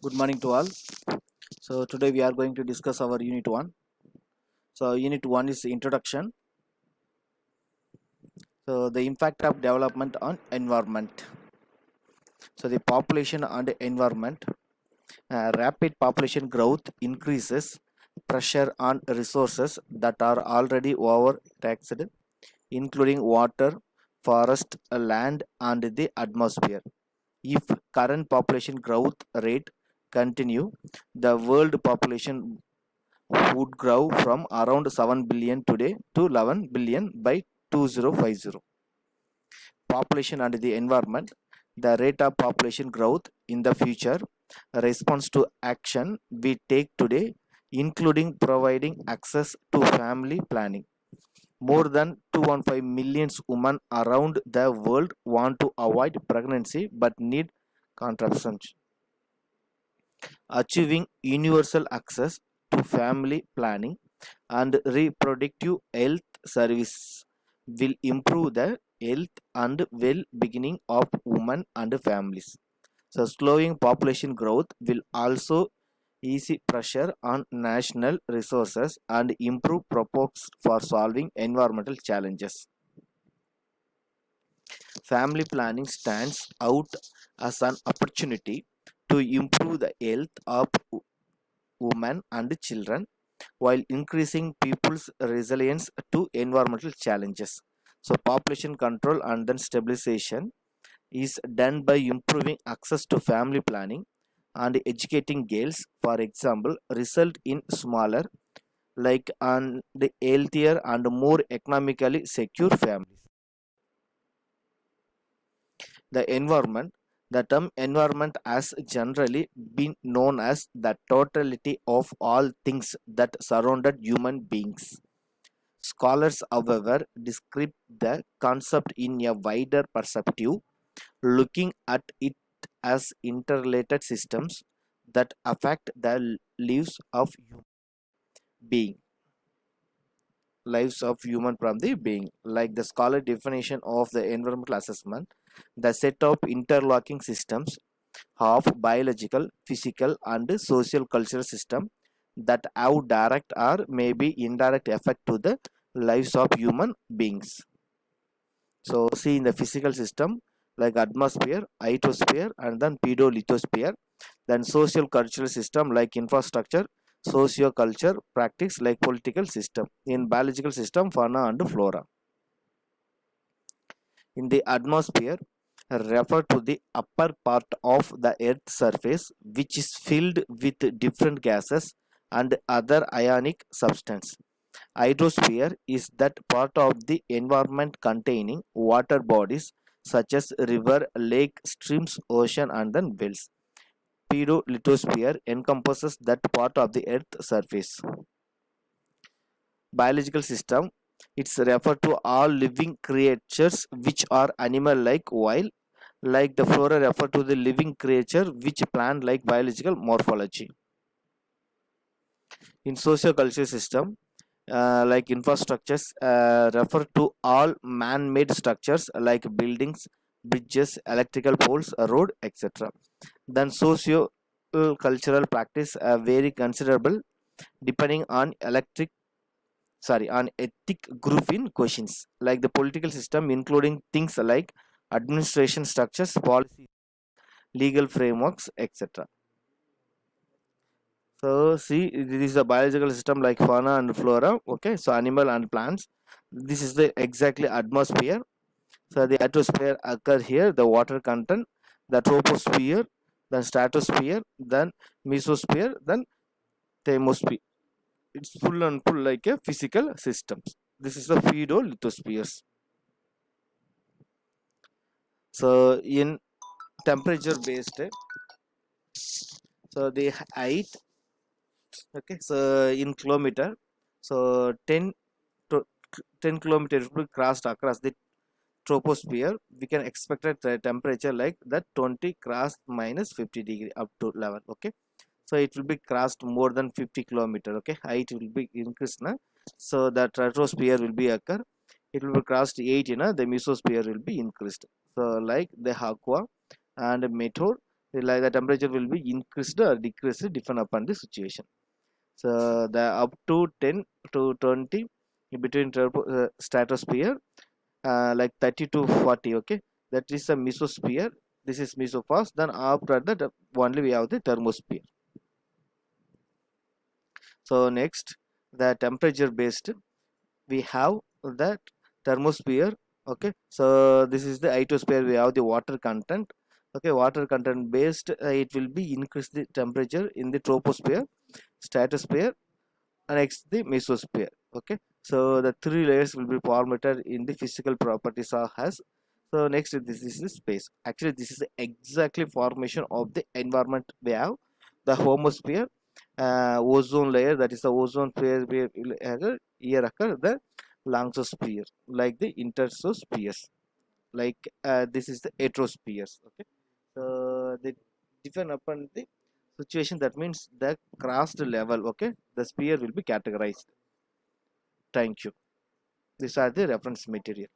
Good morning to all. So today we are going to discuss our unit 1. So unit 1 is introduction. So the impact of development on environment. So the population and environment. Rapid population growth increases pressure on resources that are already overtaxed, including water, forest, land and the atmosphere. If current population growth rate continue, the world population would grow from around 7 billion today to 11 billion by 2050. Population and the environment. The rate of population growth in the future responds to action we take today, including providing access to family planning. More than 215 million women around the world want to avoid pregnancy but need contraception. Achieving universal access to family planning and reproductive health services will improve the health and well-being of women and families. So slowing population growth will also ease pressure on national resources and improve proposals for solving environmental challenges. Family planning stands out as an opportunity to improve the health of women and children while increasing people's resilience to environmental challenges. So, population control and then stabilization is done by improving access to family planning and educating girls, for example, result in smaller, like and healthier and more economically secure families. The environment. The term environment has generally been known as the totality of all things that surrounded human beings. Scholars, however, describe the concept in a wider perspective, looking at it as interrelated systems that affect the lives of being lives of human from the being. Like the scholar definition of the environmental assessment, the set of interlocking systems of biological, physical, and social cultural system that have direct or maybe indirect effect to the lives of human beings. So see in the physical system like atmosphere, ionosphere, and then pedolithosphere. Then social cultural system like infrastructure, socio-culture, practice like political system. In biological system, fauna and flora. In the atmosphere, refer to the upper part of the earth's surface which is filled with different gases and other ionic substance. Hydrosphere is that part of the environment containing water bodies such as river, lake, streams, ocean and then wells. Pedolithosphere encompasses that part of the earth surface. Biological system, it's referred to all living creatures which are animal like, while like the flora refer to the living creature which plant like biological morphology. In socio-cultural system, like infrastructures refer to all man-made structures like buildings, bridges, electrical poles, a road, etc. Then socio cultural practice vary considerable depending on on ethic group in questions, like the political system including things like administration structures, policy, legal frameworks, etc. So see, this is a biological system like fauna and flora. Okay, so animal and plants. This is the exactly atmosphere. So the atmosphere occur here. The water content, the troposphere, then stratosphere, then mesosphere, then thermosphere. It's full and full like a physical systems. This is the pseudolithospheres. So in temperature based, so the height. Okay, so in kilometer, so 10 to 10 kilometers will be crossed across the troposphere. We can expect a temperature like that 20 cross minus 50 degree up to 11. Okay, so it will be crossed more than 50 kilometer. Okay, height will be increased now, so the stratosphere will be occur. It will be crossed 8, the mesosphere will be increased. So like the aqua and meteor, like the temperature will be increased or decreased depending upon the situation. So the up to 10 to 20 in between stratosphere, like 30 to 40, okay, that is a mesosphere. This is mesopause. Then after that only we have the thermosphere. So next, the temperature based, we have that thermosphere. Okay, so this is the ionosphere. We have the water content. Okay, water content based, it will be increase the temperature in the troposphere, stratosphere, and next the mesosphere. Okay, so the three layers will be formed in the physical properties of has. So next, this is the space. Actually, this is exactly formation of the environment. We have the homosphere, ozone layer, that is the ozone layer will here occur the longosphere, like the intersospheres, like this is the heterospheres. Okay, so they depend upon the situation. That means the crossed level. Okay, the sphere will be categorized. Thank you. These are the reference material.